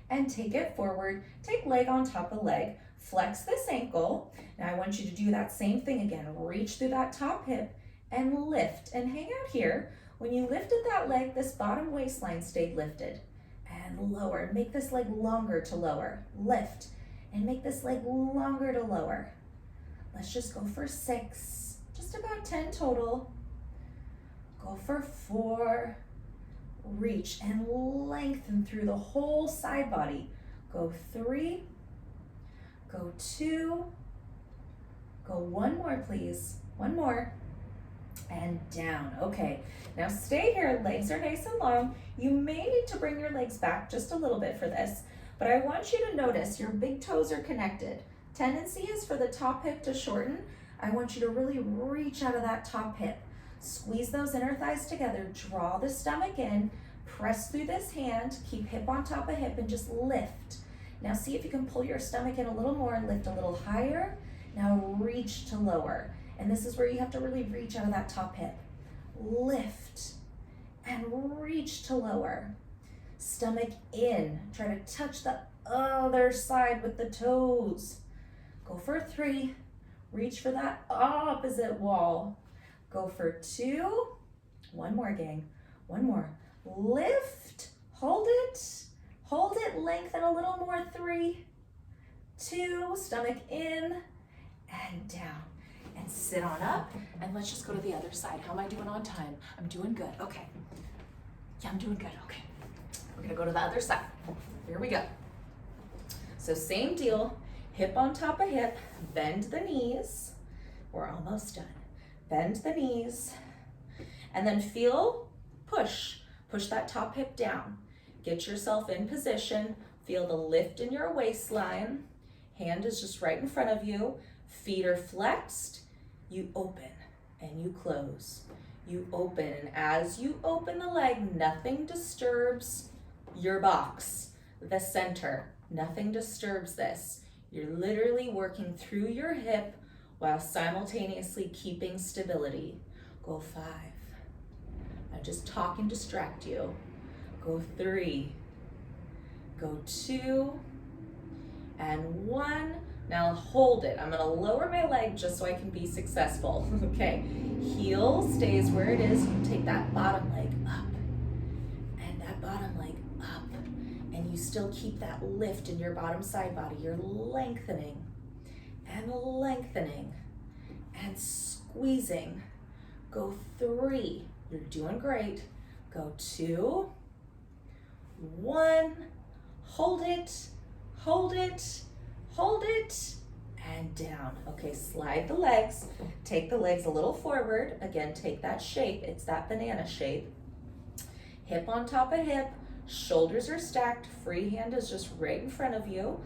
and take it forward. Take leg on top of leg, flex this ankle. Now I want you to do that same thing again. Reach through that top hip and lift and hang out here. When you lifted that leg, this bottom waistline stayed lifted. And lower, make this leg longer to lower. Lift and make this leg longer to lower. Let's just go for 6, just about 10 total. Go for 4, reach and lengthen through the whole side body. Go 3, go 2, go 1 more please, 1 more, and down. Okay, now stay here, legs are nice and long. You may need to bring your legs back just a little bit for this, but I want you to notice your big toes are connected. Tendency is for the top hip to shorten. I want you to really reach out of that top hip. Squeeze those inner thighs together, draw the stomach in, press through this hand, keep hip on top of hip and just lift. Now see if you can pull your stomach in a little more, lift a little higher. Now reach to lower. And this is where you have to really reach out of that top hip. Lift and reach to lower. Stomach in, try to touch the other side with the toes. Go for 3, reach for that opposite wall. Go for 2, 1 more gang, 1 more. Lift, hold it, lengthen a little more, 3, 2, stomach in and down. And sit on up, and let's just go to the other side. How am I doing on time? I'm doing good, okay. Yeah, I'm doing good, okay. We're gonna go to the other side. Here we go. So same deal, hip on top of hip, bend the knees. We're almost done. Bend the knees, and then feel, push that top hip down. Get yourself in position, feel the lift in your waistline. Hand is just right in front of you. Feet are flexed. You open and you close. You open, and as you open the leg, nothing disturbs your box, the center. Nothing disturbs this. You're literally working through your hip while simultaneously keeping stability. Go 5. I just talk and distract you. Go 3. Go 2. And 1. Now hold it. I'm gonna lower my leg just so I can be successful. Okay, heel stays where it is. You take that bottom leg up and that bottom leg up. And you still keep that lift in your bottom side body. You're lengthening and lengthening and squeezing. Go 3. You're doing great. Go 2. 1. Hold it, hold it, hold it, and down. Okay, slide the legs. Take the legs a little forward. Again, take that shape. It's that banana shape. Hip on top of hip. Shoulders are stacked. Free hand is just right in front of you.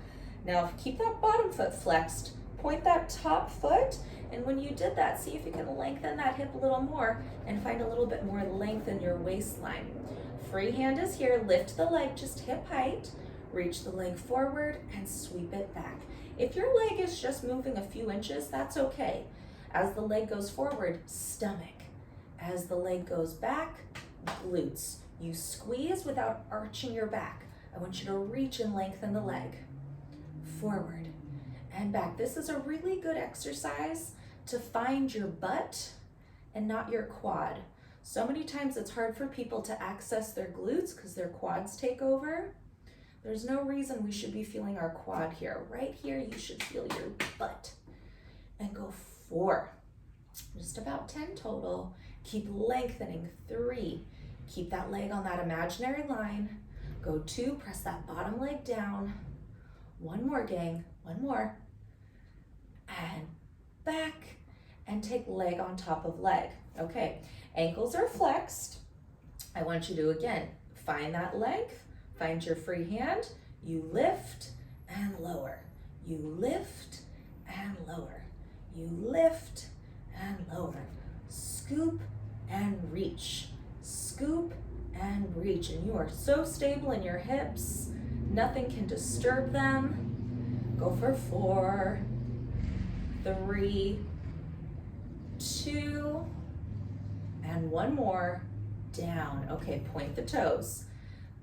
Now keep that bottom foot flexed. Point that top foot. And when you did that, see if you can lengthen that hip a little more and find a little bit more length in your waistline. Free hand is here. Lift the leg just hip height. Reach the leg forward and sweep it back. If your leg is just moving a few inches, that's okay. As the leg goes forward, stomach. As the leg goes back, glutes. You squeeze without arching your back. I want you to reach and lengthen the leg. Forward and back. This is a really good exercise to find your butt and not your quad. So many times it's hard for people to access their glutes because their quads take over. There's no reason we should be feeling our quad here. Right here, you should feel your butt. And go 4. Just about 10 total. Keep lengthening. 3. Keep that leg on that imaginary line. Go 2, press that bottom leg down. 1 more, gang. 1 more. And back. And take leg on top of leg. Okay, ankles are flexed. I want you to, again, find that length. Find your free hand. You lift and lower. You lift and lower. You lift and lower. Scoop and reach. Scoop and reach. And you are so stable in your hips. Nothing can disturb them. Go for 4, 3, 2, and 1 more. Down. Okay, point the toes.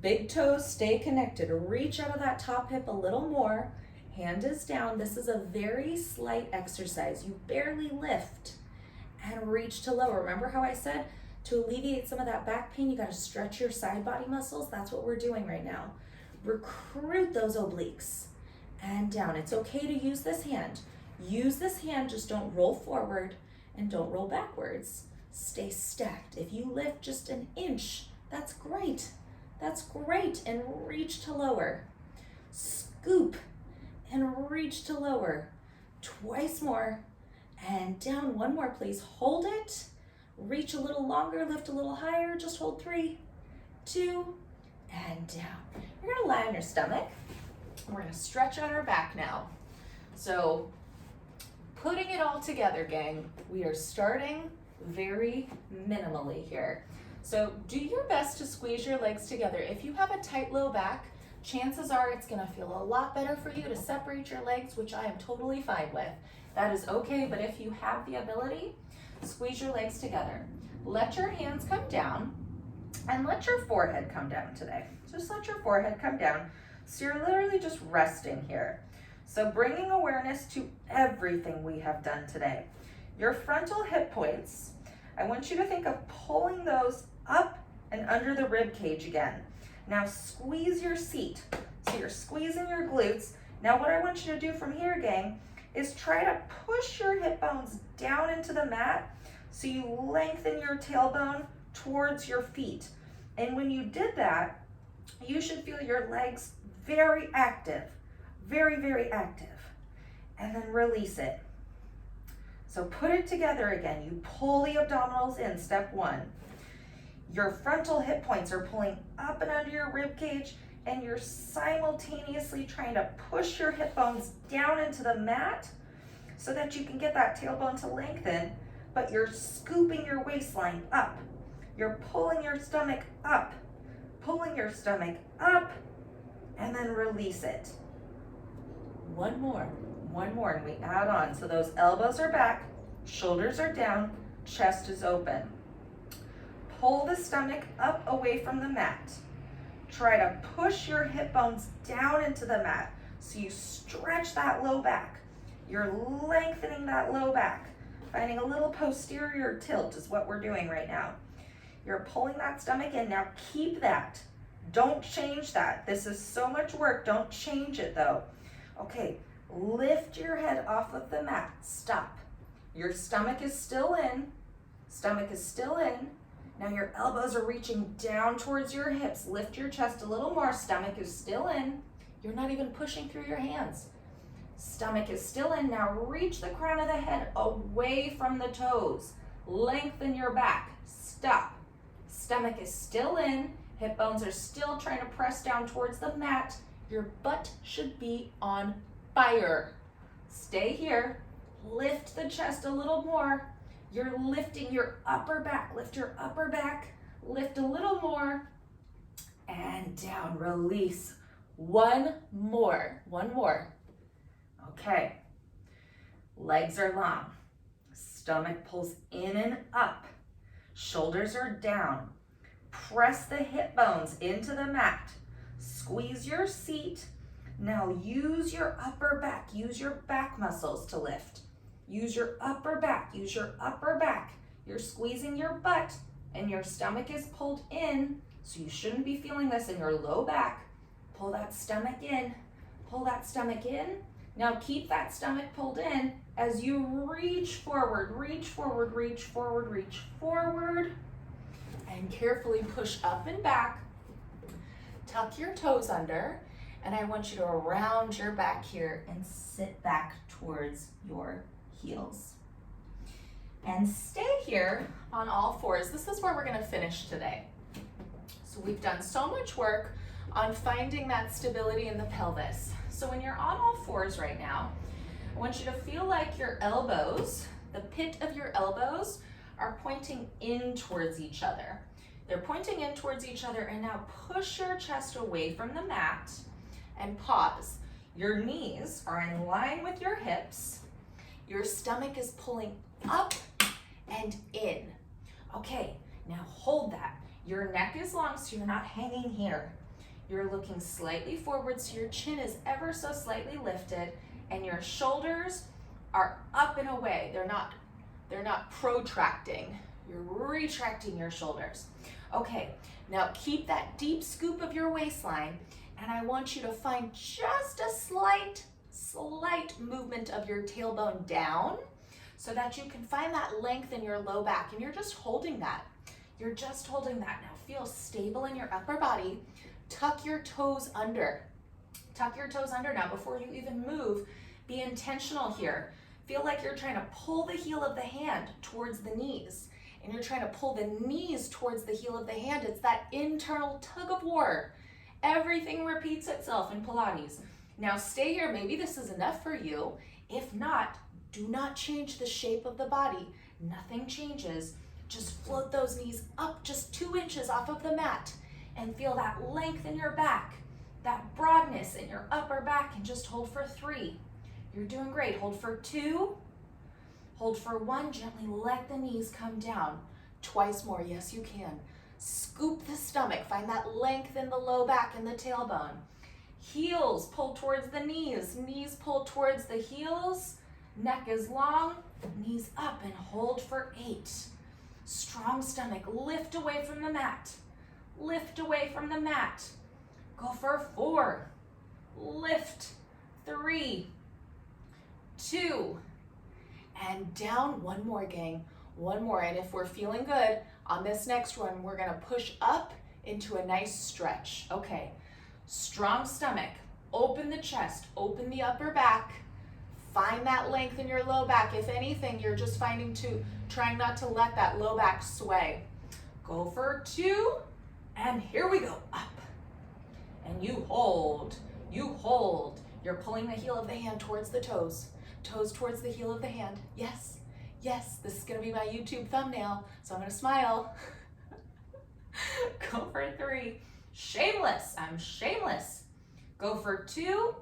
Big toes stay connected. Reach out of that top hip a little more. Hand is down. This is a very slight exercise. You barely lift and reach to lower. Remember how I said to alleviate some of that back pain, you got to stretch your side body muscles? That's what we're doing right now. Recruit those obliques and down. It's okay to use this hand. Use this hand, just don't roll forward and don't roll backwards. Stay stacked. If you lift just an inch, that's great. That's great. And reach to lower. Scoop and reach to lower. Twice more. And down one more, please. Hold it. Reach a little longer, lift a little higher. Just hold 3, 2, and down. You're gonna lie on your stomach. We're gonna stretch out our back now. So putting it all together, gang, we are starting very minimally here. So do your best to squeeze your legs together. If you have a tight low back, chances are it's gonna feel a lot better for you to separate your legs, which I am totally fine with. That is okay, but if you have the ability, squeeze your legs together. Let your hands come down and let your forehead come down today. Just let your forehead come down. So you're literally just resting here. So bringing awareness to everything we have done today. Your frontal hip points, I want you to think of pulling those up and under the rib cage again. Now squeeze your seat. So you're squeezing your glutes. Now what I want you to do from here, gang, is try to push your hip bones down into the mat so you lengthen your tailbone towards your feet. And when you did that, you should feel your legs very active, very, very active. And then release it. So put it together again. You pull the abdominals in, step 1. Your frontal hip points are pulling up and under your rib cage, and you're simultaneously trying to push your hip bones down into the mat so that you can get that tailbone to lengthen, but you're scooping your waistline up. You're pulling your stomach up, and then release it. One more, and we add on. So those elbows are back, shoulders are down, chest is open. Pull the stomach up away from the mat. Try to push your hip bones down into the mat so you stretch that low back. You're lengthening that low back. Finding a little posterior tilt is what we're doing right now. You're pulling that stomach in. Now keep that. Don't change that. This is so much work. Don't change it though. Okay, lift your head off of the mat. Stop. Your stomach is still in. Now your elbows are reaching down towards your hips. Lift your chest a little more. Stomach is still in. You're not even pushing through your hands. Stomach is still in. Now reach the crown of the head away from the toes. Lengthen your back. Stop. Stomach is still in. Hip bones are still trying to press down towards the mat. Your butt should be on fire. Stay here. Lift the chest a little more. You're lifting your upper back. Lift your upper back. Lift a little more. And down. Release. One more. Okay. Legs are long. Stomach pulls in and up. Shoulders are down. Press the hip bones into the mat. Squeeze your seat. Now use your upper back. Use your back muscles to lift. Use your upper back. You're squeezing your butt and your stomach is pulled in, so you shouldn't be feeling this in your low back. Pull that stomach in. Now keep that stomach pulled in as you reach forward, and carefully push up and back. Tuck your toes under, and I want you to round your back here and sit back towards your heels. And stay here on all fours. This is where we're going to finish today. So we've done so much work on finding that stability in the pelvis. So when you're on all fours right now, I want you to feel like your elbows, the pit of your elbows, are pointing in towards each other. They're pointing in towards each other, and now push your chest away from the mat and pause. Your knees are in line with your hips. Your stomach is pulling up and in. Okay, now hold that. Your neck is long, so you're not hanging here. You're looking slightly forward, so your chin is ever so slightly lifted, and your shoulders are up and away. They're not protracting. You're retracting your shoulders. Okay, now keep that deep scoop of your waistline, and I want you to find just a slight movement of your tailbone down so that you can find that length in your low back, and you're just holding that. You're just holding that. Now feel stable in your upper body. Tuck your toes under. Tuck your toes under now before you even move. Be intentional here. Feel like you're trying to pull the heel of the hand towards the knees, and you're trying to pull the knees towards the heel of the hand. It's that internal tug of war. Everything repeats itself in Pilates. Now stay here. Maybe this is enough for you. If not, do not change the shape of the body. Nothing changes. Just float those knees up just 2 inches off of the mat and feel that length in your back, that broadness in your upper back, and just hold for 3. You're doing great. Hold for 2. Hold for 1. Gently let the knees come down. Twice more. Yes, you can. Scoop the stomach. Find that length in the low back and the tailbone. Heels pull towards the knees. Knees pull towards the heels. Neck is long. Knees up, and hold for 8. Strong stomach. Lift away from the mat. Lift away from the mat. Go for 4. Lift. 3, 2, and down. 1 more, gang. 1 more. And if we're feeling good on this next one, we're gonna push up into a nice stretch. Okay, strong stomach. Open the chest, open the upper back. Find that length in your low back. If anything, you're just trying not to let that low back sway. Go for 2, and here we go, up. And you hold, you hold. You're pulling the heel of the hand towards the toes. Toes towards the heel of the hand. Yes, yes, this is gonna be my YouTube thumbnail, so I'm gonna smile. Go for 3. Shameless, I'm shameless. Go for 2.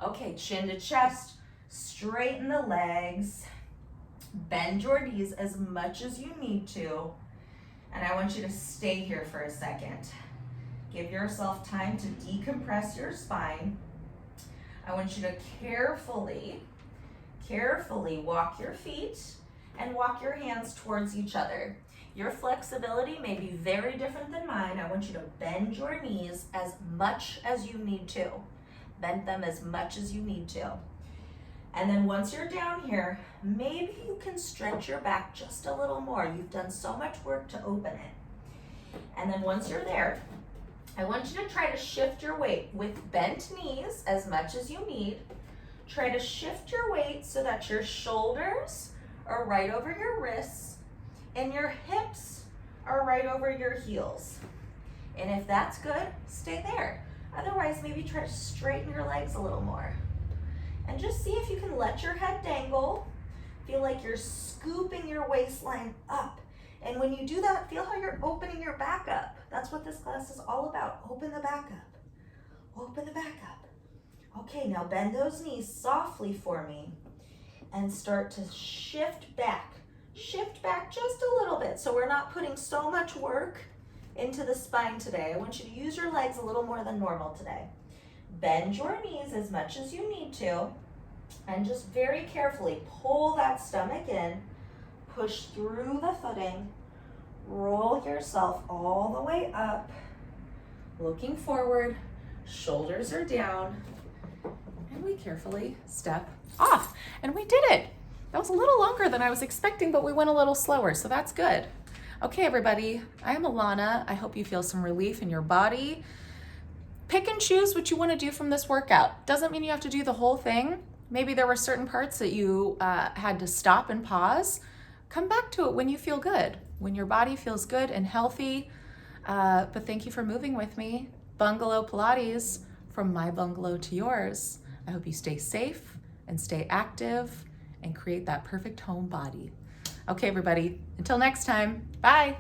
Okay, chin to chest, straighten the legs, bend your knees as much as you need to, and I want you to stay here for a second. Give yourself time to decompress your spine. I want you to carefully walk your feet and walk your hands towards each other. Your flexibility may be very different than mine. I want you to bend your knees as much as you need to. Bend them as much as you need to. And then once you're down here, maybe you can stretch your back just a little more. You've done so much work to open it. And then once you're there, I want you to try to shift your weight with bent knees as much as you need. Try to shift your weight so that your shoulders are right over your wrists and your hips are right over your heels. And if that's good, stay there. Otherwise, maybe try to straighten your legs a little more. And just see if you can let your head dangle. Feel like you're scooping your waistline up. And when you do that, feel how you're opening your back up. That's what this class is all about. Open the back up. Open the back up. Okay, now bend those knees softly for me and start to shift back. Shift back just a little bit so we're not putting so much work into the spine today. I want you to use your legs a little more than normal today. Bend your knees as much as you need to, and just very carefully pull that stomach in, push through the footing, roll yourself all the way up, looking forward, shoulders are down, and we carefully step off. And we did it. That was a little longer than I was expecting, but we went a little slower, so that's good. Okay, everybody, I am Alana. I hope you feel some relief in your body. Pick and choose what you want to do from this workout. Doesn't mean you have to do the whole thing. Maybe there were certain parts that you had to stop and pause. Come back to it when you feel good, when your body feels good and healthy. But thank you for moving with me. Bungalow Pilates, from my bungalow to yours. I hope you stay safe and stay active and create that perfect home body. Okay, everybody, until next time, bye.